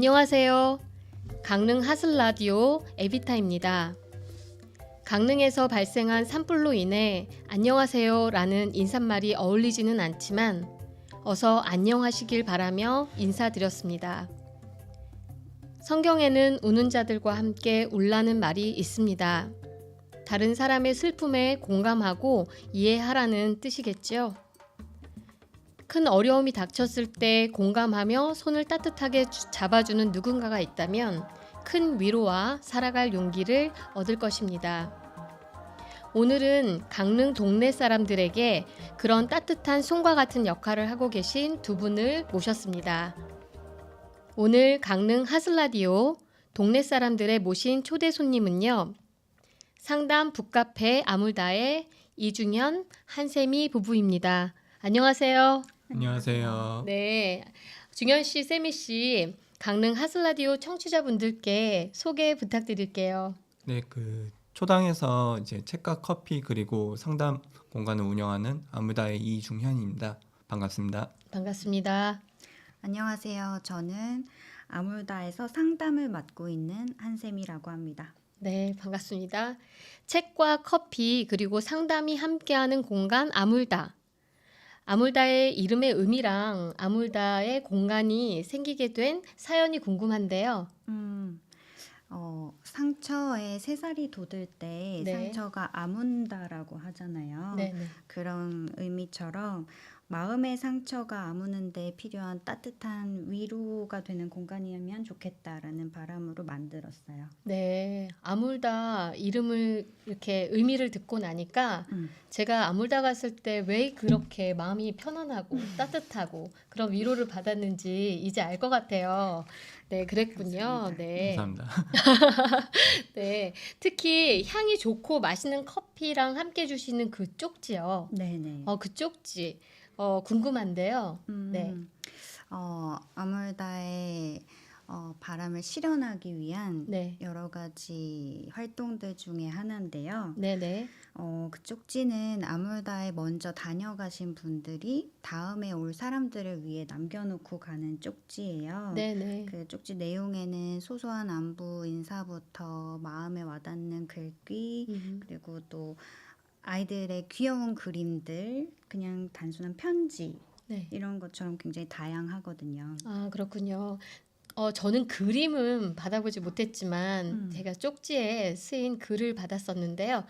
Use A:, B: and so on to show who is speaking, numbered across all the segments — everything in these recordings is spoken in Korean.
A: 안녕하세요. 강릉 하슬라디오 에비타입니다. 강릉에서 발생한 산불로 인해 안녕하세요 라는 인사말이 어울리지는 않지만 어서 안녕하시길 바라며 인사드렸습니다. 성경에는 우는 자들과 함께 울라는 말이 있습니다. 다른 사람의 슬픔에 공감하고 이해하라는 뜻이겠죠. 큰 어려움이 닥쳤을 때 공감하며 손을 따뜻하게 잡아주는 누군가가 있다면 큰 위로와 살아갈 용기를 얻을 것입니다. 오늘은 강릉 동네 사람들에게 그런 따뜻한 손과 같은 역할을 하고 계신 두 분을 모셨습니다. 오늘 강릉 하슬라디오 동네 사람들의 모신 초대 손님은요. 상담 북카페 아물다의 이중현, 한세미 부부입니다. 안녕하세요.
B: 안녕하세요.
A: 네, 중현 씨, 세미 씨, 강릉 하슬라디오 청취자분들께 소개 부탁드릴게요.
B: 네, 초당에서 이제 책과 커피 그리고 상담 공간을 운영하는 아무다의 이중현입니다. 반갑습니다.
A: 반갑습니다.
C: 안녕하세요. 저는 아물다에서 상담을 맡고 있는 한샘이라고 합니다.
A: 네, 반갑습니다. 책과 커피 그리고 상담이 함께하는 공간 아물다. 아물다의 이름의 의미랑 아물다의 공간이 생기게 된 사연이 궁금한데요.
C: 상처에 새살이 돋을 때
A: 네.
C: 상처가 아문다라고 하잖아요.
A: 네, 네.
C: 그런 의미처럼 마음의 상처가 아무는데 필요한 따뜻한 위로가 되는 공간이면 좋겠다라는 바람으로 만들었어요.
A: 네, 아물다 이름을 이렇게 의미를 듣고 나니까 제가 아물다 갔을 때 왜 그렇게 마음이 편안하고 따뜻하고 그런 위로를 받았는지 이제 알 것 같아요. 네, 그랬군요.
C: 감사합니다.
A: 네,
B: 감사합니다.
A: 네, 특히 향이 좋고 맛있는 커피랑 함께 주시는 그 쪽지요.
C: 네네.
A: 그 쪽지 궁금한데요. 네,
C: 아물다의 바람을 실현하기 위한
A: 네,
C: 여러 가지 활동들 중에 하나인데요.
A: 네, 네.
C: 그 쪽지는 아물다에 먼저 다녀가신 분들이 다음에 올 사람들을 위해 남겨놓고 가는 쪽지예요.
A: 네, 네.
C: 그 쪽지 내용에는 소소한 안부 인사부터 마음에 와닿는 글귀 그리고 또 아이들의 귀여운 그림들 그냥 단순한 편지
A: 네.
C: 이런 것처럼 굉장히 다양하거든요.
A: 아, 그렇군요. 저는 그림은 받아보지 못했지만 제가 쪽지에 쓰인 글을 받았었는데요.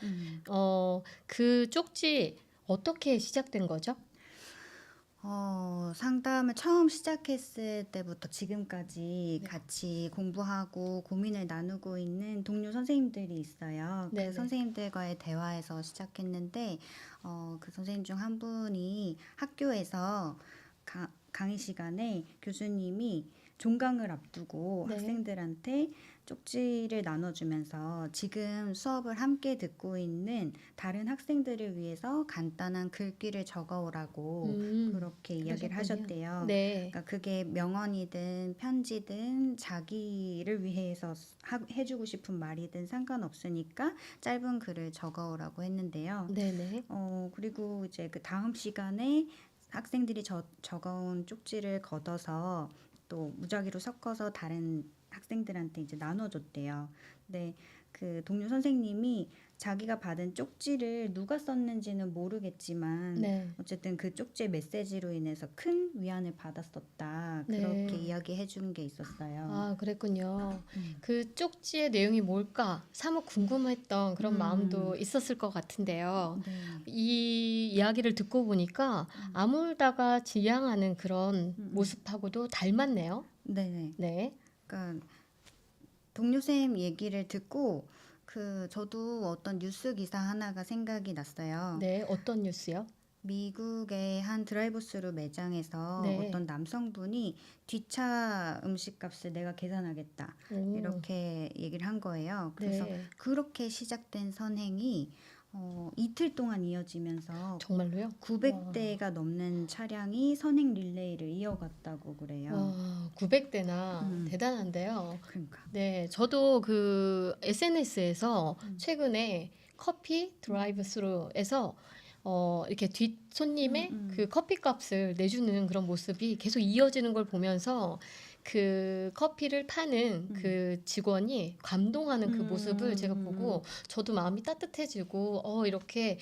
A: 그 쪽지 어떻게 시작된 거죠?
C: 상담을 처음 시작했을 때부터 지금까지 같이 공부하고 고민을 나누고 있는 동료 선생님들이 있어요.
A: 네네.
C: 그 선생님들과의 대화에서 시작했는데 그 선생님 중 한 분이 학교에서 강의 시간에 교수님이 종강을 앞두고
A: 네.
C: 학생들한테 쪽지를 나눠주면서 지금 수업을 함께 듣고 있는 다른 학생들을 위해서 간단한 글귀를 적어오라고 그렇게 이야기를
A: 그러셨군요.
C: 하셨대요.
A: 네.
C: 그러니까 그게 명언이든 편지든 자기를 위해서 해주고 싶은 말이든 상관없으니까 짧은 글을 적어오라고 했는데요.
A: 네네.
C: 그리고 이제 그 다음 시간에 학생들이 적어온 쪽지를 걷어서 또 무작위로 섞어서 다른 학생들한테 이제 나눠줬대요. 근데 그 동료 선생님이 자기가 받은 쪽지를 누가 썼는지는 모르겠지만
A: 네.
C: 어쨌든 그 쪽지의 메시지로 인해서 큰 위안을 받았었다.
A: 네.
C: 그렇게 이야기해 준 게 있었어요.
A: 아, 그랬군요. 그 쪽지의 내용이 뭘까? 사뭇 궁금했던 그런 마음도 있었을 것 같은데요.
C: 네.
A: 이 이야기를 듣고 보니까 아물다가 지향하는 그런 모습하고도 닮았네요.
C: 네네.
A: 네.
C: 그러니까 동료쌤 얘기를 듣고 저도 어떤 뉴스 기사 하나가 생각이 났어요.
A: 네, 어떤 뉴스요?
C: 미국의 한 드라이브스루 매장에서
A: 네.
C: 어떤 남성분이 뒷차 음식값을 내가 계산하겠다
A: 오.
C: 이렇게 얘기를 한 거예요. 그래서
A: 네.
C: 그렇게 시작된 선행이 이틀 동안 이어지면서
A: 정말로요?
C: 900대가 넘는 차량이 선행 릴레이를 이어갔다고 그래요.
A: 와, 900대나 대단한데요.
C: 그러니까.
A: 네, 저도 그 SNS에서 최근에 커피 드라이브 스루에서 이렇게 뒷 손님의
C: 음.
A: 그 커피값을 내주는 그런 모습이 계속 이어지는 걸 보면서 그 커피를 파는 그 직원이 감동하는 그 모습을 제가 보고 저도 마음이 따뜻해지고 이렇게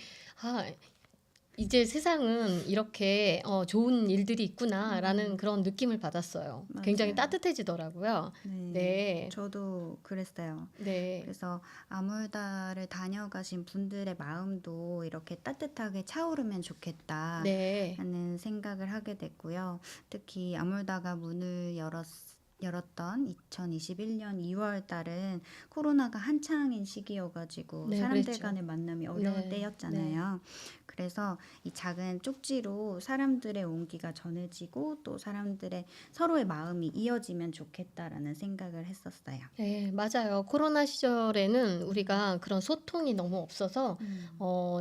A: 이제 세상은 이렇게 좋은 일들이 있구나라는 그런 느낌을 받았어요. 굉장히
C: 맞아요.
A: 따뜻해지더라고요.
C: 네.
A: 네,
C: 저도 그랬어요.
A: 네,
C: 그래서 아몰다를 다녀가신 분들의 마음도 이렇게 따뜻하게 차오르면 좋겠다.
A: 네,
C: 라는 생각을 하게 됐고요. 특히 아몰다가 문을 열었던 2021년 2월 달은 코로나가 한창인 시기여가지고
A: 네,
C: 사람들
A: 그랬죠.
C: 간의 만남이 어려운
A: 네,
C: 때였잖아요. 그래서 이 작은 쪽지로 사람들의 온기가 전해지고 또 사람들의 서로의 마음이 이어지면 좋겠다라는 생각을 했었어요.
A: 네, 맞아요. 코로나 시절에는 우리가 그런 소통이 너무 없어서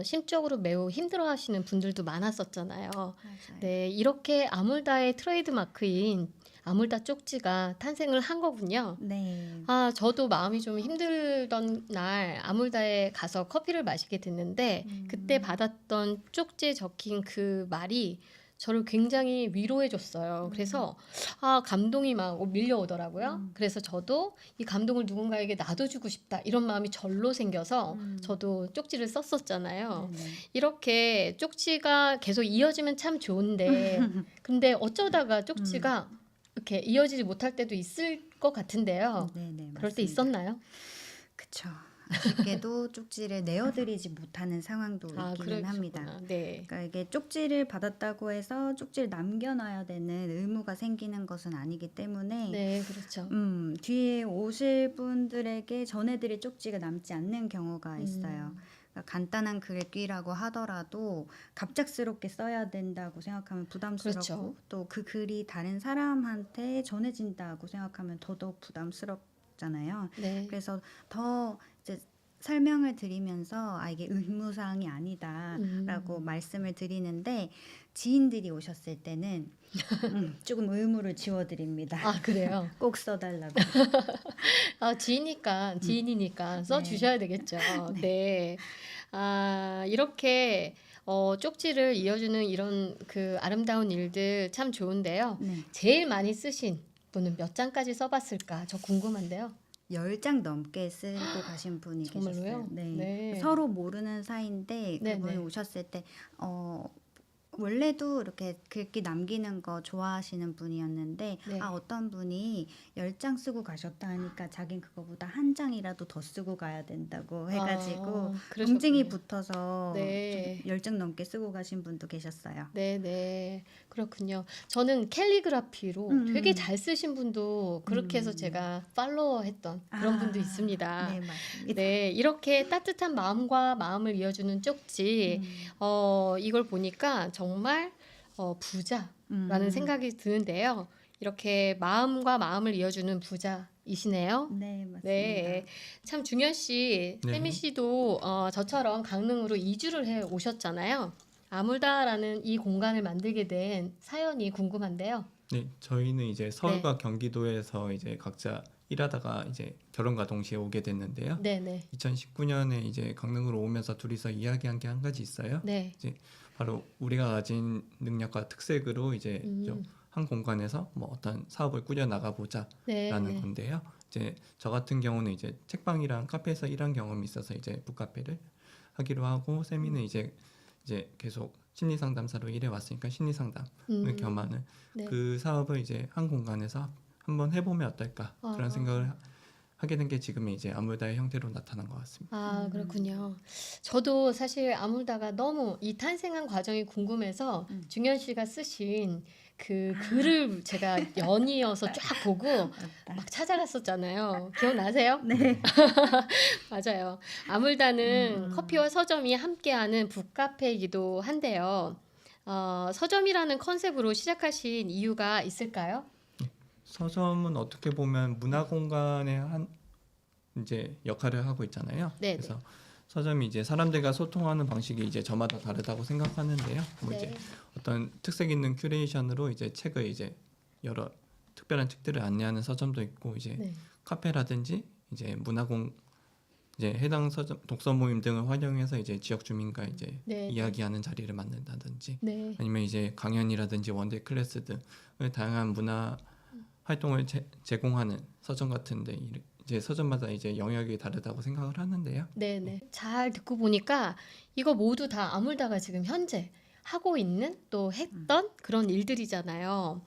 A: 심적으로 매우 힘들어하시는 분들도 많았었잖아요.
C: 맞아요.
A: 네, 이렇게 아몰다의 트레이드 마크인 아몰다 쪽지가 탄생을 한 거군요.
C: 네.
A: 저도 마음이 좀 힘들던 날 아몰다에 가서 커피를 마시게 됐는데 그때 받았던 쪽지에 적힌 그 말이 저를 굉장히 위로해 줬어요. 그래서 감동이 막 밀려오더라고요. 그래서 저도 이 감동을 누군가에게 나눠주고 싶다 이런 마음이 절로 생겨서 저도 쪽지를 썼었잖아요.
C: 네네.
A: 이렇게 쪽지가 계속 이어지면 참 좋은데 근데 어쩌다가 쪽지가 이렇게 이어지지 못할 때도 있을 것 같은데요.
C: 네네,
A: 그럴 때
C: 맞습니다.
A: 있었나요?
C: 그쵸. 아쉽게도 쪽지를 내어드리지 못하는 상황도 있기는 합니다.
A: 그러셨구나. 네.
C: 그러니까 이게 쪽지를 받았다고 해서 쪽지를 남겨놔야 되는 의무가 생기는 것은 아니기 때문에
A: 네, 그렇죠.
C: 뒤에 오실 분들에게 전해드릴 쪽지가 남지 않는 경우가 있어요. 그러니까 간단한 글귀라고 하더라도 갑작스럽게 써야 된다고 생각하면 부담스럽고
A: 그렇죠.
C: 또 그 글이 다른 사람한테 전해진다고 생각하면 더더욱 부담스럽잖아요.
A: 네.
C: 그래서 더 이제 설명을 드리면서 이게 의무사항이 아니다라고 말씀을 드리는데 지인들이 오셨을 때는 조금 의무를 지워드립니다.
A: 그래요.
C: 꼭 써달라고.
A: 지인이니까 써주셔야 되겠죠. 네. 이렇게 쪽지를 이어주는 이런 그 아름다운 일들 참 좋은데요.
C: 네.
A: 제일 많이 쓰신 분은 몇 장까지 써봤을까? 저 궁금한데요.
C: 10장 넘게 쓰고 가신 분이
A: 정말로요?
C: 계셨어요. 네.
A: 네.
C: 서로 모르는 사이인데
A: 네,
C: 그분이
A: 네.
C: 오셨을 때 원래도 이렇게 글귀 남기는 거 좋아하시는 분이었는데
A: 네.
C: 어떤 분이 10장 쓰고 가셨다 하니까 자긴 그거보다 한 장이라도 더 쓰고 가야 된다고 해가지고
A: 그러셨군요.
C: 경쟁이 붙어서
A: 네.
C: 좀 10장 넘게 쓰고 가신 분도 계셨어요.
A: 네. 그렇군요. 저는 캘리그라피로 되게 잘 쓰신 분도 그렇게 해서 제가 팔로워했던 그런 분도 있습니다.
C: 네, 맞습니다.
A: 네, 이렇게 따뜻한 마음과 마음을 이어주는 쪽지, 이걸 보니까 정말 부자라는 생각이 드는데요. 이렇게 마음과 마음을 이어주는 부자이시네요.
C: 네, 맞습니다.
A: 네, 참 중현 씨,
B: 네.
A: 세미 씨도 저처럼 강릉으로 이주를 해 오셨잖아요. 아물다라는 이 공간을 만들게 된 사연이 궁금한데요.
B: 네, 저희는 이제 서울과 경기도에서 이제 각자 일하다가 이제 결혼과 동시에 오게 됐는데요.
A: 네.
B: 2019년에 이제 강릉으로 오면서 둘이서 이야기한 게 한 가지 있어요.
A: 네.
B: 이제 바로 우리가 가진 능력과 특색으로 이제 좀 한 공간에서 뭐 어떤 사업을 꾸려 나가 보자라는
A: 네.
B: 건데요. 이제 저 같은 경우는 이제 책방이랑 카페에서 일한 경험이 있어서 이제 북카페를 하기로 하고 세미는 이제 계속 심리 상담사로 일해 왔으니까 심리 상담을 겸하는
A: 네.
B: 그 사업을 이제 한 공간에서 한번 해보면 어떨까 그런 생각을 하게 된 게 지금의 이제 아몰다의 형태로 나타난 것 같습니다.
A: 그렇군요. 저도 사실 아몰다가 너무 이 탄생한 과정이 궁금해서 중현 씨가 쓰신 그 글을 제가 연이어서 쫙 보고 막 찾아갔었잖아요. 기억나세요?
C: 네.
A: 맞아요. 아몰다는 커피와 서점이 함께하는 북카페이기도 한데요. 서점이라는 컨셉으로 시작하신 이유가 있을까요?
B: 서점은 어떻게 보면 문화 공간의 한 이제 역할을 하고 있잖아요.
A: 네,
B: 그래서 서점이 이제 사람들과 소통하는 방식이 이제 저마다 다르다고 생각하는데요. 뭐 이제 어떤 특색 있는 큐레이션으로 이제 책을 이제 여러 특별한 책들을 안내하는 서점도 있고 이제 카페라든지 이제 문화 이제 해당 서점 독서 모임 등을 활용해서 이제 지역 주민과 이제
A: 네.
B: 이야기하는 자리를 만든다든지
A: 네.
B: 아니면 이제 강연이라든지 원데이 클래스 등을 다양한 문화 활동을 제공하는 서점 같은데 이제 서점마다 이제 영역이 다르다고 생각을 하는데요.
A: 네네. 잘 듣고 보니까 이거 모두 다 아물다가 지금 현재 하고 있는 또 했던 그런 일들이잖아요.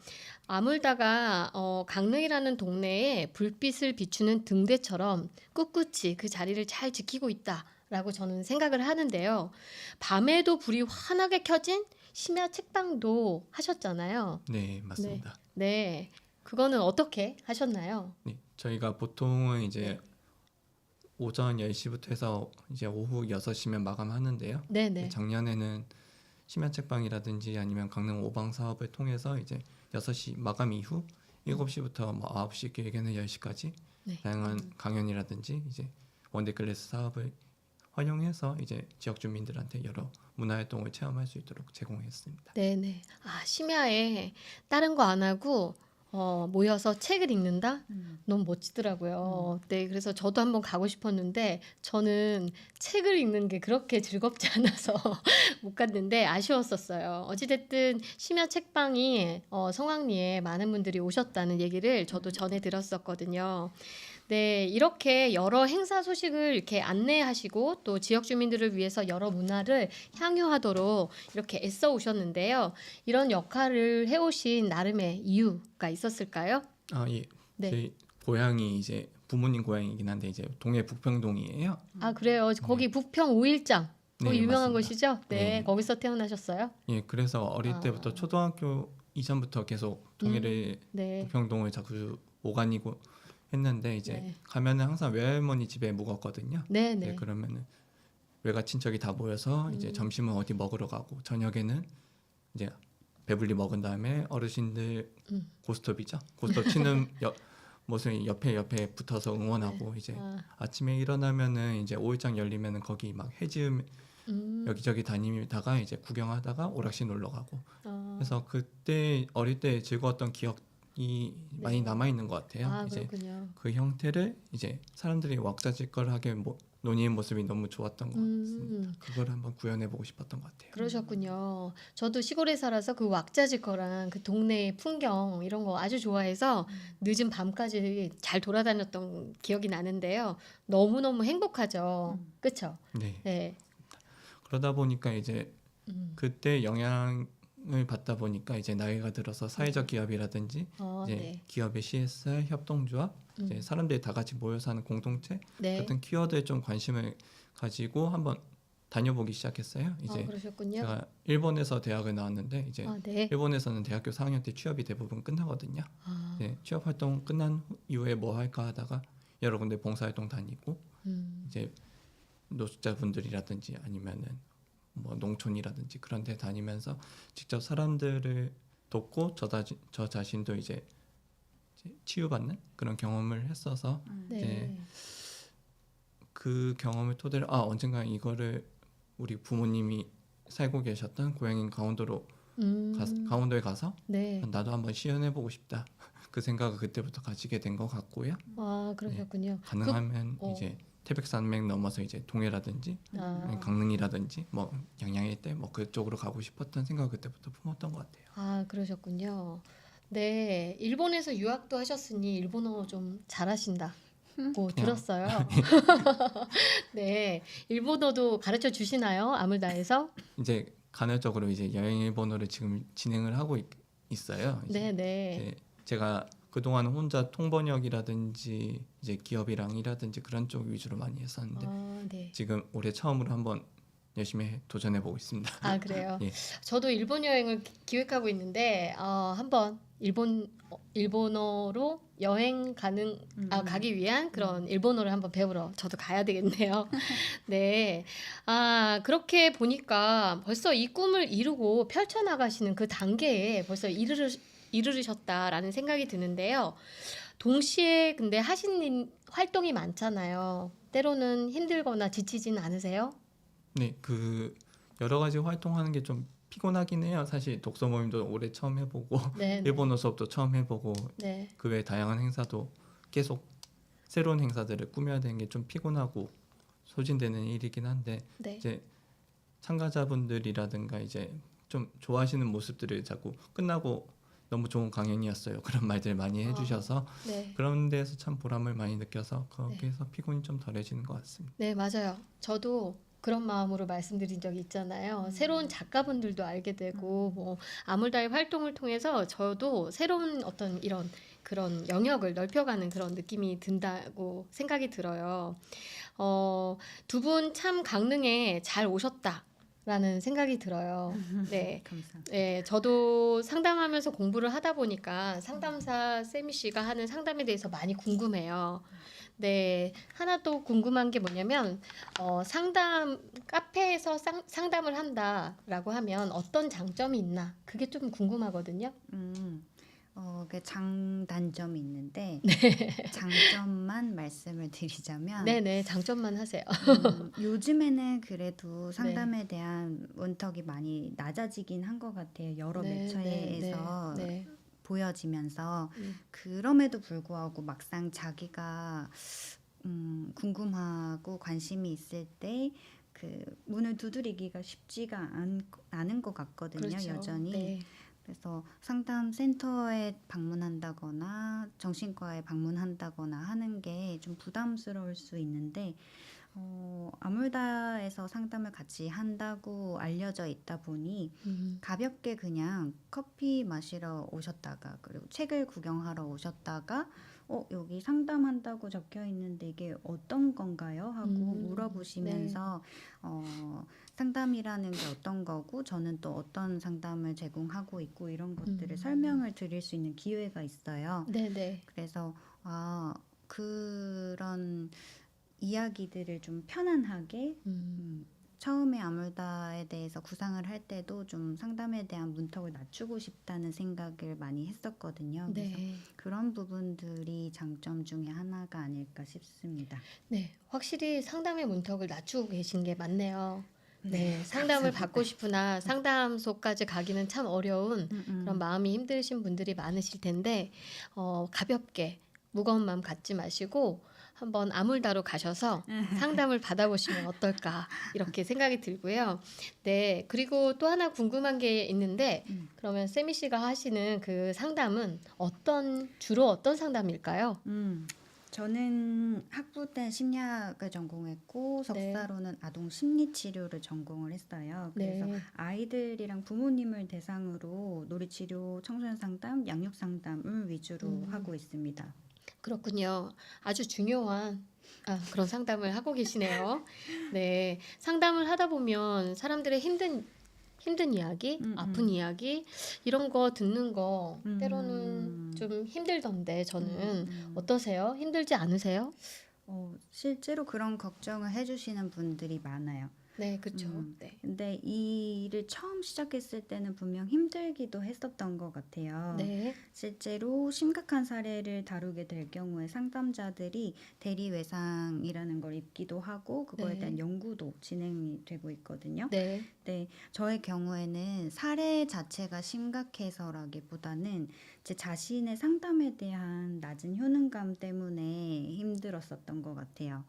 A: 아물다가 강릉이라는 동네에 불빛을 비추는 등대처럼 꿋꿋이 그 자리를 잘 지키고 있다라고 저는 생각을 하는데요. 밤에도 불이 환하게 켜진 심야 책방도 하셨잖아요.
B: 네, 맞습니다.
A: 네. 그거는 어떻게 하셨나요?
B: 네, 저희가 보통은 이제 오전 10시부터 해서 이제 오후 6시면 마감하는데요.
A: 네네.
B: 작년에는 심야 책방이라든지 아니면 강릉 오방 사업을 통해서 이제 6시 마감 이후 7시부터 뭐 9시 길게는 10시까지
A: 네.
B: 다양한 강연이라든지 이제 원데이 클래스 사업을 활용해서 이제 지역 주민들한테 여러 문화 활동을 체험할 수 있도록 제공했습니다.
A: 네네. 아, 심야에 다른 거 안 하고 모여서 책을 읽는다? 너무 멋지더라고요. 네, 그래서 저도 한번 가고 싶었는데 저는 책을 읽는 게 그렇게 즐겁지 않아서 못 갔는데 아쉬웠었어요. 어찌됐든 심야 책방이 성황리에 많은 분들이 오셨다는 얘기를 저도 전해 들었었거든요. 네, 이렇게 여러 행사 소식을 이렇게 안내하시고 또 지역 주민들을 위해서 여러 문화를 향유하도록 이렇게 애써 오셨는데요. 이런 역할을 해오신 나름의 이유가 있었을까요?
B: 아, 예.
A: 네.
B: 제 고향이 이제 부모님 고향이긴 한데 이제 동해 북평동이에요.
A: 아, 그래요. 거기 부평 오일장. 거기
B: 네,
A: 유명한
B: 맞습니다.
A: 곳이죠? 네,
B: 네.
A: 거기서 태어나셨어요?
B: 예, 그래서 어릴
A: 아.
B: 때부터 초등학교 이전부터 계속 동해를
A: 네.
B: 부평동을 자꾸 오가니고 했는데 이제
A: 네.
B: 가면은 항상 외할머니 집에 묵었거든요.
A: 네,
B: 네,
A: 네.
B: 그러면은 외가 친척이 다 모여서 이제 점심은 어디 먹으러 가고 저녁에는 이제 배불리 먹은 다음에 어르신들 고스톱이죠. 고스톱 치는 모습이 옆에 붙어서 응원하고 이제
A: 아,
B: 아침에 일어나면은 이제 오일장 열리면은 거기 막 해지음 여기저기 다니다가 이제 구경하다가 오락실 놀러 가고 그래서 그때 어릴 때 즐거웠던 기억이 많이 남아 있는 것 같아요.
A: 아,
B: 이제
A: 그렇군요.
B: 그 형태를 이제 사람들이 왁자지껄하게 논의는 모습이 너무 좋았던 것 같습니다. 그걸 한번 구현해 보고 싶었던 것 같아요.
A: 그러셨군요. 저도 시골에 살아서 그 왁자지껄한 그 동네의 풍경 이런 거 아주 좋아해서 늦은 밤까지 잘 돌아다녔던 기억이 나는데요. 너무너무 행복하죠. 그쵸?
B: 네.
A: 네.
B: 그러다 보니까 이제
A: 음.
B: 그때 영향을 받다 보니까 이제 나이가 들어서 사회적 기업이라든지 이제
A: 네.
B: 기업의 CSR 협동조합, 이제 사람들이 다 같이 모여서 하는 공동체
A: 네.
B: 같은 키워드에 좀 관심을 가지고 한번 다녀보기 시작했어요. 이제
A: 그러셨군요.
B: 제가 일본에서 대학을 나왔는데 이제
A: 네.
B: 일본에서는 대학교 4학년 때 취업이 대부분 끝나거든요.
A: 아,
B: 네, 취업 활동 끝난 이후에 뭐 할까 하다가 여러 군데 봉사활동 다니고 이제 노숙자분들이라든지 아니면은 뭐 농촌이라든지 그런 데 다니면서 직접 사람들을 돕고 저 자신도 이제 치유받는 그런 경험을 했어서
A: 네.
B: 그 경험을 토대로 언젠가 이거를 우리 부모님이 살고 계셨던 고향인 강원도로 강원도에 가서
A: 네.
B: 나도 한번 시연해보고 싶다. 그 생각을 그때부터 가지게 된 것 같고요.
A: 아, 그러셨군요.
B: 가능하면
A: 어.
B: 이제 태백산맥 넘어서 이제 동해라든지 강릉이라든지 뭐 양양일대 뭐 그쪽으로 가고 싶었던 생각 그때부터 품었던 것 같아요.
A: 아, 그러셨군요. 네, 일본에서 유학도 하셨으니 일본어 좀 잘하신다고 들었어요. 네, 일본어도 가르쳐 주시나요? 아물다에서?
B: 이제 간헐적으로 이제 여행 일본어를 지금 진행을 하고 있어요.
A: 네, 네.
B: 이제 제가 그동안 혼자 통번역이라든지 이제 기업이랑이라든지 그런 쪽 위주로 많이 했었는데
A: 아, 네.
B: 지금 올해 처음으로 한번 열심히 도전해 보고 있습니다.
A: 아, 그래요.
B: 예.
A: 저도 일본 여행을 기획하고 있는데 한번 일본어로 여행 가기 위한 그런 일본어를 한번 배우러 저도 가야 되겠네요. 네. 아, 그렇게 보니까 벌써 이 꿈을 이루고 펼쳐나가시는 그 단계에 벌써 이르르셨다라는 생각이 드는데요. 동시에 근데 하신 활동이 많잖아요. 때로는 힘들거나 지치진 않으세요?
B: 네, 그 여러 가지 활동하는 게 좀 피곤하긴 해요. 사실 독서 모임도 올해 처음 해보고
A: 네.
B: 일본어 수업도 처음 해보고
A: 네.
B: 그 외 다양한 행사도 계속 새로운 행사들을 꾸며야 되는 게 좀 피곤하고 소진되는 일이긴 한데
A: 네.
B: 이제 참가자분들이라든가 이제 좀 좋아하시는 모습들을 자꾸 끝나고 너무 좋은 강연이었어요. 그런 말들 많이 해주셔서
A: 네.
B: 그런 데서 참 보람을 많이 느껴서 거기에서 피곤이 좀 덜해지는 것 같습니다.
A: 네, 맞아요. 저도 그런 마음으로 말씀드린 적이 있잖아요. 새로운 작가분들도 알게 되고, 뭐, 아물다의 활동을 통해서 저도 새로운 어떤 이런 그런 영역을 넓혀가는 그런 느낌이 든다고 생각이 들어요. 두 분 참 강릉에 잘 오셨다라는 생각이 들어요. 네.
C: 감사합니다.
A: 네, 저도 상담하면서 공부를 하다 보니까 상담사 세미 씨가 하는 상담에 대해서 많이 궁금해요. 네, 하나 또 궁금한 게 뭐냐면, 카페에서 상담을 한다라고 하면 어떤 장점이 있나? 그게 좀 궁금하거든요.
C: 그 장단점이 있는데 장점만 말씀을 드리자면
A: 네네, 장점만 하세요.
C: 요즘에는 그래도
A: 네.
C: 상담에 대한 문턱이 많이 낮아지긴 한 것 같아요. 여러 매체에서
A: 네.
C: 보여지면서
A: 음.
C: 그럼에도 불구하고 막상 자기가 궁금하고 관심이 있을 때 그 문을 두드리기가 쉽지가 않은 것 같거든요.
A: 그렇죠.
C: 여전히.
A: 네.
C: 그래서 상담 센터에 방문한다거나 정신과에 방문한다거나 하는 게 좀 부담스러울 수 있는데 아물다에서 상담을 같이 한다고 알려져 있다 보니 가볍게 그냥 커피 마시러 오셨다가 그리고 책을 구경하러 오셨다가 여기 상담한다고 적혀 있는데 이게 어떤 건가요? 하고 물어보시면서 상담이라는 게 어떤 거고 저는 또 어떤 상담을 제공하고 있고 이런 것들을 설명을 드릴 수 있는 기회가 있어요.
A: 네네.
C: 그래서 그런 이야기들을 좀 편안하게 처음에 아물다에 대해서 구상을 할 때도 좀 상담에 대한 문턱을 낮추고 싶다는 생각을 많이 했었거든요. 그래서
A: 네.
C: 그런 부분들이 장점 중에 하나가 아닐까 싶습니다.
A: 네. 확실히 상담의 문턱을 낮추고 계신 게 맞네요.
C: 네,
A: 네. 상담을 받고 싶으나 상담소까지 가기는 참 어려운 그런 마음이 힘드신 분들이 많으실 텐데, 가볍게 무거운 마음 갖지 마시고 한번 아물다로 가셔서 상담을 받아보시면 어떨까 이렇게 생각이 들고요. 네. 그리고 또 하나 궁금한 게 있는데, 그러면 세미 씨가 하시는 그 상담은 주로 어떤 상담일까요?
C: 저는 학부 때 심리학을 전공했고
A: 네.
C: 석사로는 아동 심리 치료를 전공을 했어요. 그래서
A: 네.
C: 아이들이랑 부모님을 대상으로 놀이 치료, 청소년 상담, 양육 상담을 위주로 하고 있습니다.
A: 그렇군요. 아주 중요한 그런 상담을 하고 계시네요. 네. 상담을 하다 보면 사람들의 힘든 이야기, 아픈 이야기, 이런 거 듣는 거 때로는 좀 힘들던데 저는 어떠세요? 힘들지 않으세요?
C: 실제로 그런 걱정을 해주시는 분들이 많아요.
A: 네, 그렇죠. 네.
C: 근데 이 일을 처음 시작했을 때는 분명 힘들기도 했었던 것 같아요.
A: 네.
C: 실제로 심각한 사례를 다루게 될 경우에 상담자들이 대리외상이라는 걸 입기도 하고 그거에
A: 네.
C: 대한 연구도 진행이 되고 있거든요.
A: 네.
C: 네, 저의 경우에는 사례 자체가 심각해서라기보다는 제 자신의 상담에 대한 낮은 효능감 때문에 힘들었었던 것 같아요.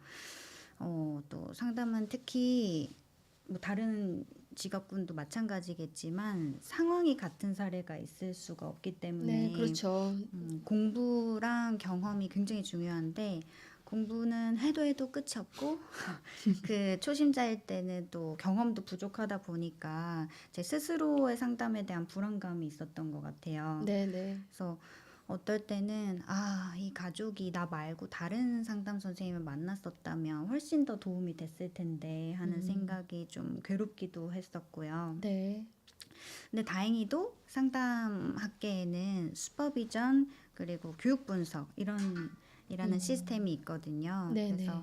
C: 또 상담은 특히 뭐 다른 직업군도 마찬가지겠지만 상황이 같은 사례가 있을 수가 없기 때문에
A: 네, 그렇죠.
C: 공부랑 경험이 굉장히 중요한데 공부는 해도 끝이 없고 그 초심자일 때는 또 경험도 부족하다 보니까 제 스스로의 상담에 대한 불안감이 있었던 것 같아요.
A: 네, 네.
C: 그래서 어떨 때는 이 가족이 나 말고 다른 상담 선생님을 만났었다면 훨씬 더 도움이 됐을 텐데 하는 생각이 좀 괴롭기도 했었고요.
A: 네.
C: 근데 다행히도 상담학계에는 슈퍼비전 그리고 교육 분석 이라는 시스템이 있거든요.
A: 네,
C: 그래서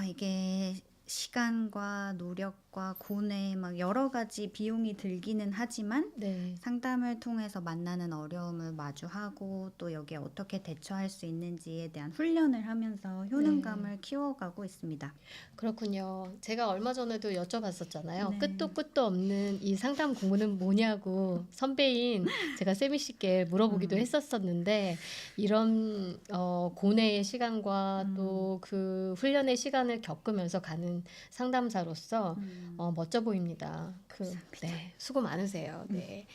C: 이게 시간과 노력 과 고뇌 막 여러 가지 비용이 들기는 하지만
A: 네.
C: 상담을 통해서 만나는 어려움을 마주하고 또 여기에 어떻게 대처할 수 있는지에 대한 훈련을 하면서 효능감을 키워가고 있습니다.
A: 그렇군요. 제가 얼마 전에도 여쭤봤었잖아요.
C: 네.
A: 끝도 끝도 없는 이 상담 공부는 뭐냐고 선배인 제가 세미 씨께 물어보기도 했었었는데 이런 고뇌의 시간과 또 그 훈련의 시간을 겪으면서 가는 상담사로서 멋져 보입니다. 네, 수고 많으세요. 네.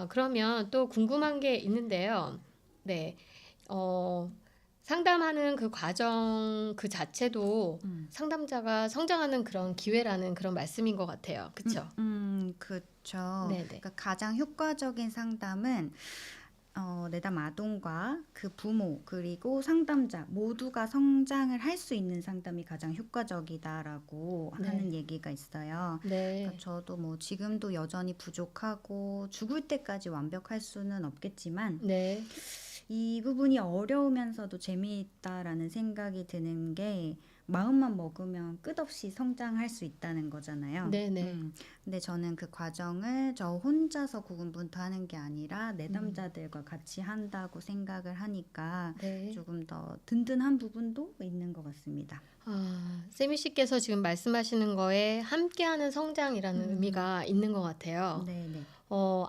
A: 그러면 또 궁금한 게 있는데요. 네. 상담하는 그 과정 그 자체도 상담자가 성장하는 그런 기회라는 그런 말씀인 것 같아요. 그렇죠?
C: 그렇죠.
A: 네네.
C: 그러니까 가장 효과적인 상담은 내담 아동과 그 부모 그리고 상담자 모두가 성장을 할 수 있는 상담이 가장 효과적이다라고
A: 네.
C: 하는 얘기가 있어요.
A: 네.
C: 그러니까 저도 뭐 지금도 여전히 부족하고 죽을 때까지 완벽할 수는 없겠지만
A: 네.
C: 이 부분이 어려우면서도 재미있다라는 생각이 드는 게 마음만 먹으면 끝없이 성장할 수 있다는 거잖아요.
A: 네네.
C: 근데 저는 그 과정을 저 혼자서 고군분투하는 게 아니라 내담자들과 같이 한다고 생각을 하니까
A: 네.
C: 조금 더 든든한 부분도 있는 것 같습니다.
A: 세미 씨께서 지금 말씀하시는 거에 함께하는 성장이라는 의미가 있는 것 같아요.
C: 네네.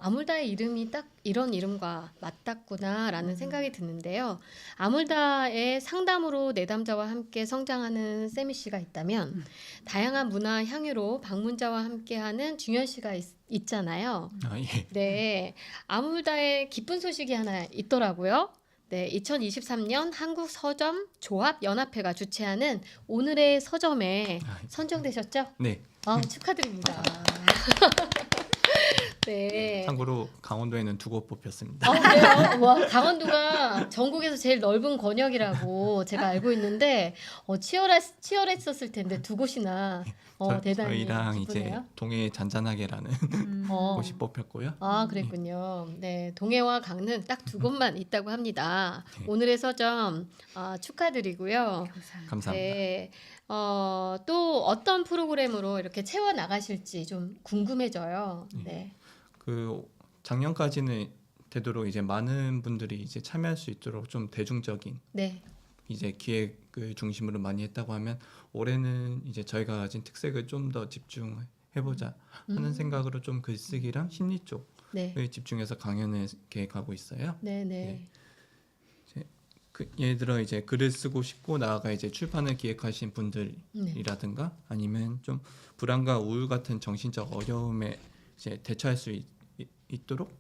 A: 아물다의 이름이 딱 이런 이름과 맞닿구나라는 생각이 드는데요. 아물다의 상담으로 내담자와 함께 성장하는 세미 씨가 있다면 다양한 문화 향유로 방문자와 함께하는 중현 씨가 있잖아요.
B: 예.
A: 네, 아물다의 기쁜 소식이 하나 있더라고요. 네, 2023년 한국 서점 조합 연합회가 주최하는 오늘의 서점에 선정되셨죠?
B: 네.
A: 축하드립니다. 네.
B: 참고로 강원도에는 2곳 뽑혔습니다.
A: 그래요? 와, 강원도가 전국에서 제일 넓은 권역이라고 제가 알고 있는데 치열했었을 텐데 2곳이나 대단히
B: 저희랑
A: 기쁘네요.
B: 이제 동해 잔잔하게라는 곳이 뽑혔고요.
A: 그랬군요. 네, 동해와 강릉 딱 2곳만 있다고 합니다.
B: 네.
A: 오늘의 서점 축하드리고요.
B: 감사합니다.
A: 네, 또 어떤 프로그램으로 이렇게 채워 나가실지 좀 궁금해져요. 네,
B: 그 작년까지는 되도록 이제 많은 분들이 이제 참여할 수 있도록 좀 대중적인
A: 네,
B: 이제 기획을 중심으로 많이 했다고 하면 올해는 이제 저희가 가진 특색을 좀 더 집중해보자 하는 생각으로 좀 글쓰기랑 심리 쪽을
A: 네,
B: 집중해서 강연을 계획하고 있어요.
A: 네, 네.
B: 예를 들어 이제 글을 쓰고 싶고 나아가 이제 출판을 기획하신 분들이라든가 아니면 좀 불안과 우울 같은 정신적 어려움에 이제 대처할 수 있도록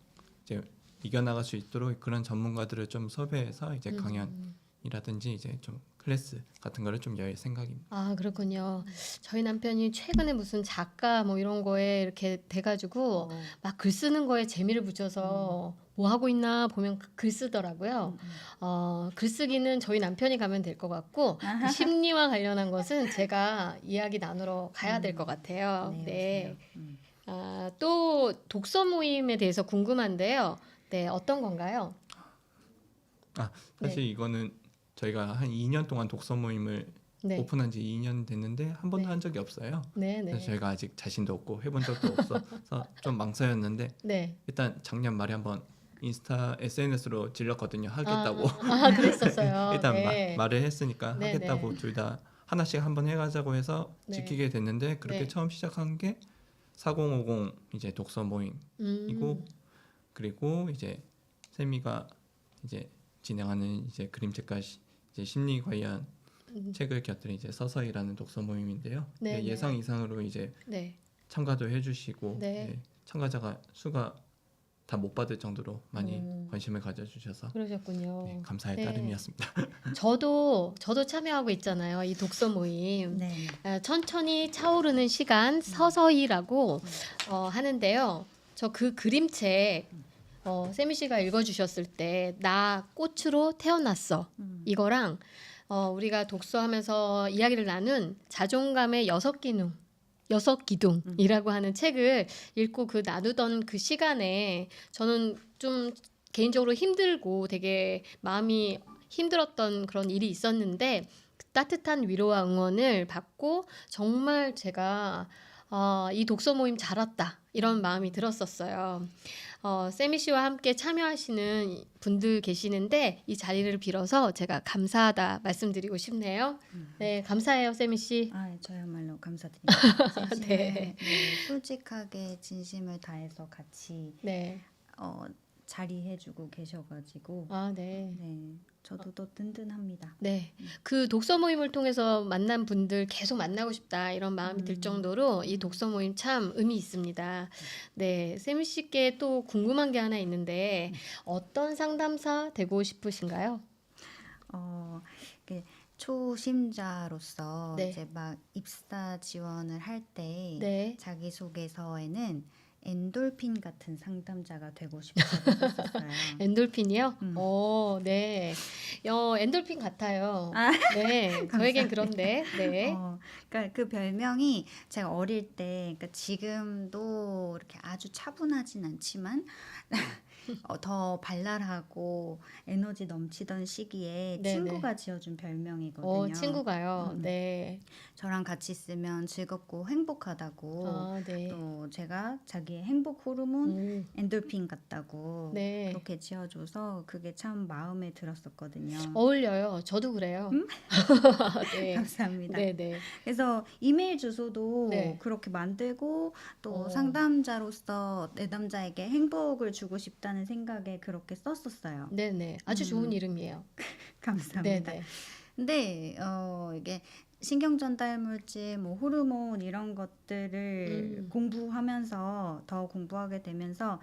B: 이제 이겨나갈 수 있도록 그런 전문가들을 좀 섭외해서 이제 강연이라든지 이제 좀 클래스 같은 거를 좀 열 생각입니다.
A: 그렇군요. 저희 남편이 최근에 무슨 작가 뭐 이런 거에 이렇게 돼가지고 막 글 쓰는 거에 재미를 붙여서 뭐 하고 있나 보면 글 쓰더라고요. 글쓰기는 저희 남편이 가면 될 것 같고 그 심리와 관련한 것은 제가 이야기 나누러 가야 될 것 같아요. 네. 또 독서 모임에 대해서 궁금한데요. 네, 어떤 건가요?
B: 사실
A: 네.
B: 이거는 저희가 한 2년 동안 독서 모임을
A: 네,
B: 오픈한 지 2년 됐는데 한 번도
A: 네.
B: 한 적이 없어요.
A: 네,
B: 그래서
A: 네,
B: 저희가 아직 자신도 없고 해본 적도 없어서 좀 망설였는데
A: 네.
B: 일단 작년 말에 한번 인스타 SNS로 질렀거든요. 하겠다고.
A: 그랬었어요.
B: 일단
A: 네.
B: 말을 했으니까
A: 네,
B: 하겠다고
A: 네.
B: 둘 다 하나씩 한번 해가자고 해서
A: 네.
B: 지키게 됐는데 그렇게
A: 네.
B: 처음 시작한 게 4050 이제 독서 모임이고 그리고 이제 세미가 이제 진행하는 이제 그림책과 이제 심리 관련 책을 곁들인 이제 서서히라는 독서 모임인데요.
A: 네, 네.
B: 예상 이상으로 이제
A: 네.
B: 참가도 해주시고
A: 네.
B: 참가자가 수가 다 못 받을 정도로 많이 관심을 가져주셔서
A: 그러셨군요.
B: 감사할
A: 네.
B: 따름이었습니다.
A: 저도 참여하고 있잖아요. 이 독서 모임.
C: 네.
A: 천천히 차오르는 시간 서서히라고 하는데요. 저 그 그림책 세미 씨가 읽어주셨을 때 나 꽃으로 태어났어 이거랑 우리가 독서하면서 이야기를 나눈 자존감의 6기둥이라고 하는 책을 읽고 그 나누던 그 시간에 저는 좀 개인적으로 힘들고 되게 마음이 힘들었던 그런 일이 있었는데 따뜻한 위로와 응원을 받고 정말 제가 이 독서 모임 잘 왔다 이런 마음이 들었었어요. 세미 씨와 함께 참여하시는 분들 계시는데 이 자리를 빌어서 제가 감사하다 말씀드리고 싶네요. 네, 감사해요, 세미 씨.
C: 아, 저야말로 감사드립니다. 진심을,
A: 네.
C: 솔직하게 진심을 다해서 같이
A: 네,
C: 자리해주고 계셔가지고
A: 네.
C: 네, 저도 또 든든합니다.
A: 네, 그 독서 모임을 통해서 만난 분들 계속 만나고 싶다 이런 마음이 들 정도로 이 독서 모임 참 의미 있습니다. 네, 세미 씨께 또 궁금한 게 하나 있는데 어떤 상담사 되고 싶으신가요?
C: 이렇게 초심자로서
A: 네.
C: 이제 막 입사 지원을 할 때
A: 네,
C: 자기소개서에는 엔돌핀 같은 상담자가 되고 싶다고 썼었어요.
A: 엔돌핀이요?
C: 음.
A: 네, 엔돌핀 같아요.
C: 아.
A: 네, 저에겐 그런데, 네,
C: 그러니까 그 별명이 제가 어릴 때, 그러니까 지금도 이렇게 아주 차분하진 않지만 더 발랄하고 에너지 넘치던 시기에
A: 네네.
C: 친구가 지어준 별명이거든요.
A: 친구가요. 네,
C: 저랑 같이 있으면 즐겁고 행복하다고
A: 네,
C: 또 제가 자기의 행복 호르몬 엔돌핀 같다고
A: 네.
C: 그렇게 지어줘서 그게 참 마음에 들었었거든요.
A: 어울려요. 저도 그래요. 네,
C: 감사합니다.
A: 네, 네.
C: 그래서 이메일 주소도
A: 네.
C: 그렇게 만들고 또
A: 어.
C: 상담자로서 내담자에게 행복을 주고 싶다는 생각에 그렇게 썼었어요.
A: 네네. 아주 좋은 이름이에요.
C: 감사합니다.
A: 네네.
C: 근데 이게 신경 전달 물질, 뭐 호르몬 이런 것들을 공부하면서 더 공부하게 되면서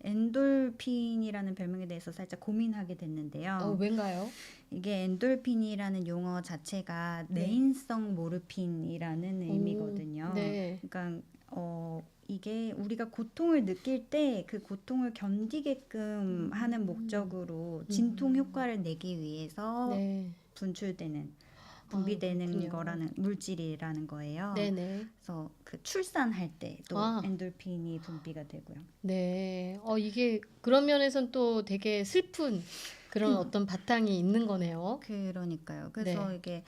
C: 엔돌핀이라는 별명에 대해서 살짝 고민하게 됐는데요.
A: 왠가요?
C: 이게 엔돌핀이라는 용어 자체가
A: 네.
C: 내인성 모르핀이라는 의미거든요.
A: 네.
C: 그러니까 이게 우리가 고통을 느낄 때 그 고통을 견디게끔 하는 목적으로 진통 효과를 내기 위해서
A: 네.
C: 분비되는
A: 그렇군요.
C: 거라는 물질이라는 거예요.
A: 네네.
C: 그래서 그 출산할 때도 엔돌핀이 분비가 되고요.
A: 네. 이게 그런 면에선 또 되게 슬픈 그런 어떤 바탕이 있는 거네요.
C: 그러니까요. 그래서
A: 네.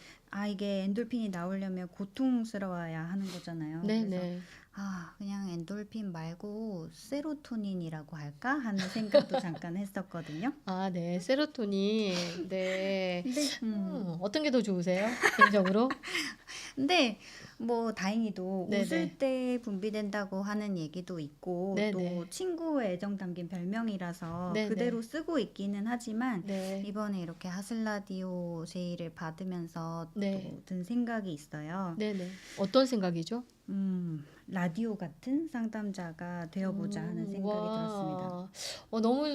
C: 이게 엔돌핀이 나오려면 고통스러워야 하는 거잖아요. 그래서
A: 네네.
C: 그냥 엔돌핀 말고 세로토닌이라고 할까 하는 생각도 잠깐 했었거든요.
A: 네. 세로토닌. 네.
C: 근데
A: 어떤 게 더 좋으세요? 개인적으로?
C: 근데 뭐 다행히도
A: 네네.
C: 웃을 때 분비된다고 하는 얘기도 있고
A: 네네.
C: 또 친구의 애정 담긴 별명이라서
A: 네네.
C: 그대로 쓰고 있기는 하지만
A: 네.
C: 이번에 이렇게 하슬라디오 제의를 받으면서
A: 네.
C: 또 든 생각이 있어요.
A: 네네. 어떤 생각이죠?
C: 라디오 같은 상담자가 되어보자 하는 생각이 들었습니다.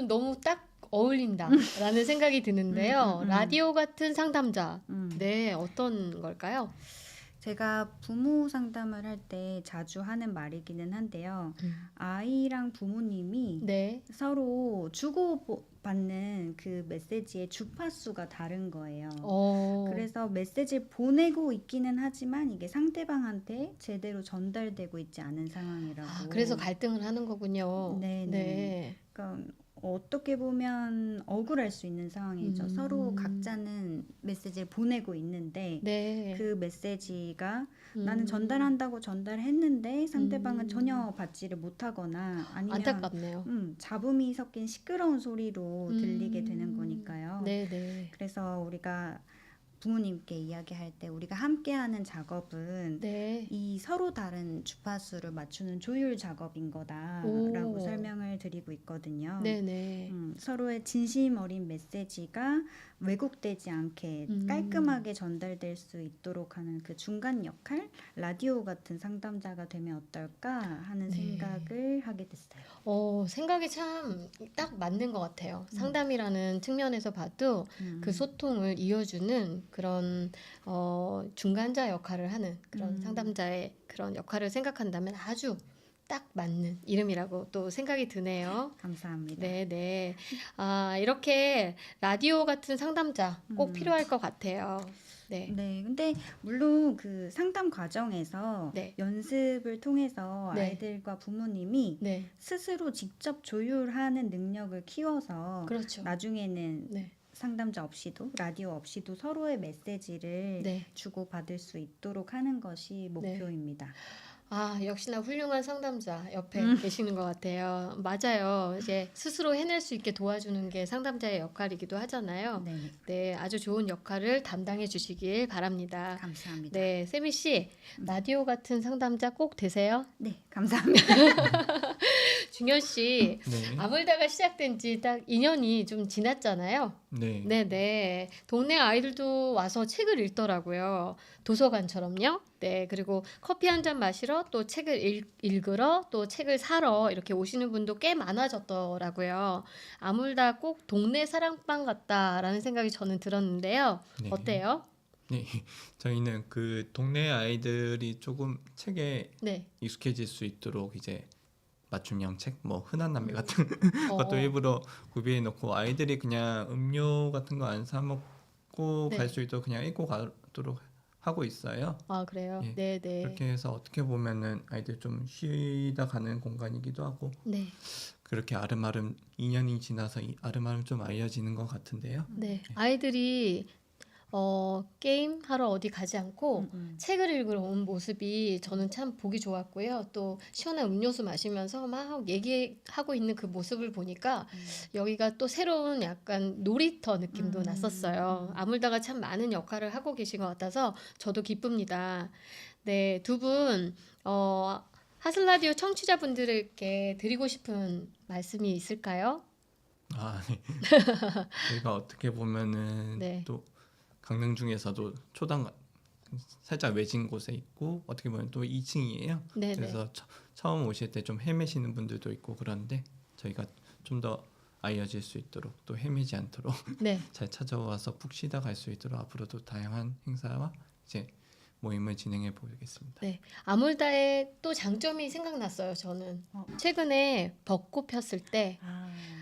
A: 너무 딱 어울린다라는 생각이 드는데요. 라디오 같은 상담자. 네, 어떤 걸까요?
C: 제가 부모 상담을 할 때 자주 하는 말이기는 한데요. 아이랑 부모님이
A: 네.
C: 서로 주고받는 그 메시지의 주파수가 다른 거예요. 그래서 메시지를 보내고 있기는 하지만 이게 상대방한테 제대로 전달되고 있지 않은 상황이라고.
A: 그래서 갈등을 하는 거군요.
C: 네네.
A: 네.
C: 그러니까 어떻게 보면 억울할 수 있는 상황이죠. 서로 각자는 메시지를 보내고 있는데
A: 네.
C: 그 메시지가 나는 전달한다고 전달했는데 상대방은 전혀 받지를 못하거나 아니면
A: 안타깝네요.
C: 잡음이 섞인 시끄러운 소리로 들리게 되는 거니까요.
A: 네네.
C: 그래서 우리가 부모님께 이야기할 때 우리가 함께하는 작업은
A: 네.
C: 이 서로 다른 주파수를 맞추는 조율 작업인 거다라고 설명을 드리고 있거든요.
A: 네네.
C: 서로의 진심 어린 메시지가 왜곡되지 않게 깔끔하게 전달될 수 있도록 하는 그 중간 역할, 라디오 같은 상담자가 되면 어떨까 하는 생각을 하게 됐어요.
A: 생각이 참 딱 맞는 것 같아요. 상담이라는 측면에서 봐도 그 소통을 이어주는 그런 중간자 역할을 하는 그런 상담자의 그런 역할을 생각한다면 아주 딱 맞는 이름이라고 또 생각이 드네요.
C: 감사합니다.
A: 네네. 이렇게 라디오 같은 상담자 꼭 필요할 것 같아요. 네.
C: 네, 근데 물론 그 상담 과정에서
A: 네.
C: 연습을 통해서
A: 네.
C: 아이들과 부모님이
A: 네.
C: 스스로 직접 조율하는 능력을 키워서
A: 그렇죠.
C: 나중에는
A: 네.
C: 상담자 없이도 라디오 없이도 서로의 메시지를
A: 네.
C: 주고받을 수 있도록 하는 것이 목표입니다.
A: 아, 역시나 훌륭한 상담자 옆에 계시는 것 같아요. 맞아요. 이제 스스로 해낼 수 있게 도와주는 게 상담자의 역할이기도 하잖아요.
C: 네,
A: 네, 아주 좋은 역할을 담당해 주시길 바랍니다.
C: 감사합니다.
A: 네, 세미 씨, 라디오 같은 상담자 꼭 되세요.
C: 네, 감사합니다.
A: 중현 씨,
B: 네.
A: 아물다가 시작된 지 딱 2년이 좀 지났잖아요.
B: 네.
A: 네네. 동네 아이들도 와서 책을 읽더라고요. 도서관처럼요. 네. 그리고 커피 한 잔 마시러 또 책을 읽으러 또 책을 사러 이렇게 오시는 분도 꽤 많아졌더라고요. 아물다 꼭 동네 사랑방 같다라는 생각이 저는 들었는데요.
B: 네.
A: 어때요?
B: 네. 저희는 그 동네 아이들이 조금 책에
A: 네.
B: 익숙해질 수 있도록 이제 맞춤형 책, 뭐 흔한 남매 같은 것도
A: 어,
B: 일부러 구비해 놓고 아이들이 그냥 음료 같은 거 안 사 먹고
A: 네.
B: 갈 수 있도록 그냥 읽고 가도록 하고 있어요.
A: 아, 그래요?
B: 예.
A: 네네.
B: 그렇게 해서 어떻게 보면은 아이들 좀 쉬다 가는 공간이기도 하고
A: 네.
B: 그렇게 아름아름 2년이 지나서 아름아름 좀 알려지는 것 같은데요.
A: 네. 아이들이 게임 하러 어디 가지 않고 책을 읽으러 온 모습이 저는 참 보기 좋았고요. 또 시원한 음료수 마시면서 막 얘기하고 있는 그 모습을 보니까 여기가 또 새로운 약간 놀이터 느낌도 났었어요. 아물다가 참 많은 역할을 하고 계신 것 같아서 저도 기쁩니다. 네, 두 분, 하슬라디오 청취자분들에게 드리고 싶은 말씀이 있을까요?
B: 아, 네. 저희가 어떻게 보면은
A: 네.
B: 또 강릉 중에서도 초당 살짝 외진 곳에 있고 어떻게 보면 또 2층이에요.
A: 네네.
B: 그래서 처음 오실 때 좀 헤매시는 분들도 있고 그런데 저희가 좀 더 알려질 수 있도록 또 헤매지 않도록
A: 네.
B: 잘 찾아와서 푹 쉬다 갈 수 있도록 앞으로도 다양한 행사와 이제 모임을 진행해 보겠습니다.
A: 네, 아물다의 또 장점이 생각났어요, 저는. 최근에 벚꽃 폈을 때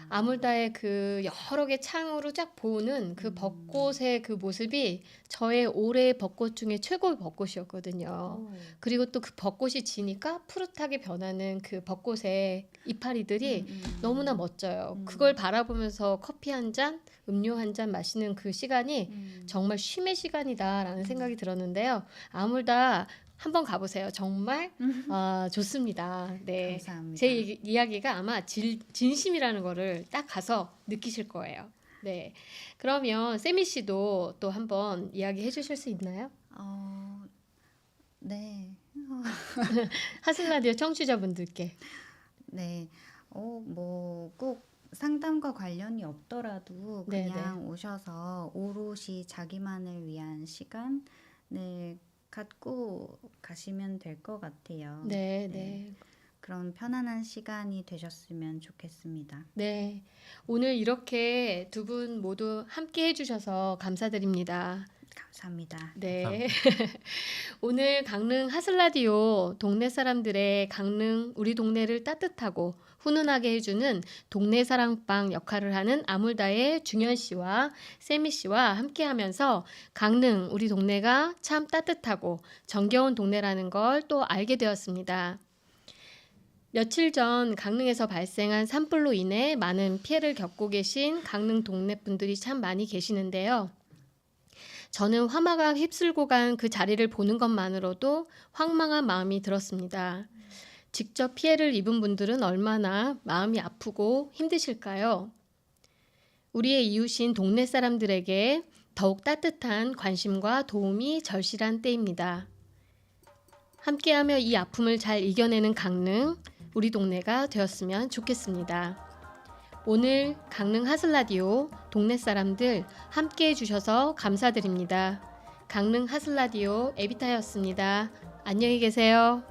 A: 아물다의 그 여러 개 창으로 쫙 보는 그 벚꽃의 그 모습이 저의 올해 벚꽃 중에 최고의 벚꽃이었거든요. 그리고 또 그 벚꽃이 지니까 푸릇하게 변하는 그 벚꽃의 이파리들이 너무나 멋져요. 그걸 바라보면서 커피 한 잔, 음료 한 잔 마시는 그 시간이 정말 쉼의 시간이다라는 생각이 들었는데요. 아물다 한번 가보세요. 정말 좋습니다. 네,
C: 감사합니다.
A: 제 이야기가 아마 진심이라는 거를 딱 가서 느끼실 거예요. 네, 그러면 세미 씨도 또 한번 이야기해 주실 수 있나요?
C: 네.
A: 하슬라디오 청취자분들께.
C: 네. 뭐 꼭 상담과 관련이 없더라도
A: 네네.
C: 그냥 오셔서 오롯이 자기만을 위한 시간을 갖고 가시면 될 것 같아요.
A: 네, 네.
C: 그런 편안한 시간이 되셨으면 좋겠습니다.
A: 네. 오늘 이렇게 두 분 모두 함께 해주셔서 감사드립니다.
C: 감사합니다.
A: 네. 오늘 강릉 하슬라디오 동네 사람들의 강릉 우리 동네를 따뜻하고 훈훈하게 해주는 동네 사랑방 역할을 하는 아물다의 중현 씨와 세미 씨와 함께하면서 강릉 우리 동네가 참 따뜻하고 정겨운 동네라는 걸 또 알게 되었습니다. 며칠 전 강릉에서 발생한 산불로 인해 많은 피해를 겪고 계신 강릉 동네 분들이 참 많이 계시는데요. 저는 화마가 휩쓸고 간 그 자리를 보는 것만으로도 황망한 마음이 들었습니다. 직접 피해를 입은 분들은 얼마나 마음이 아프고 힘드실까요? 우리의 이웃인 동네 사람들에게 더욱 따뜻한 관심과 도움이 절실한 때입니다. 함께하며 이 아픔을 잘 이겨내는 강릉, 우리 동네가 되었으면 좋겠습니다. 오늘 강릉 하슬라디오 동네 사람들 함께 해주셔서 감사드립니다. 강릉 하슬라디오 에비타였습니다. 안녕히 계세요.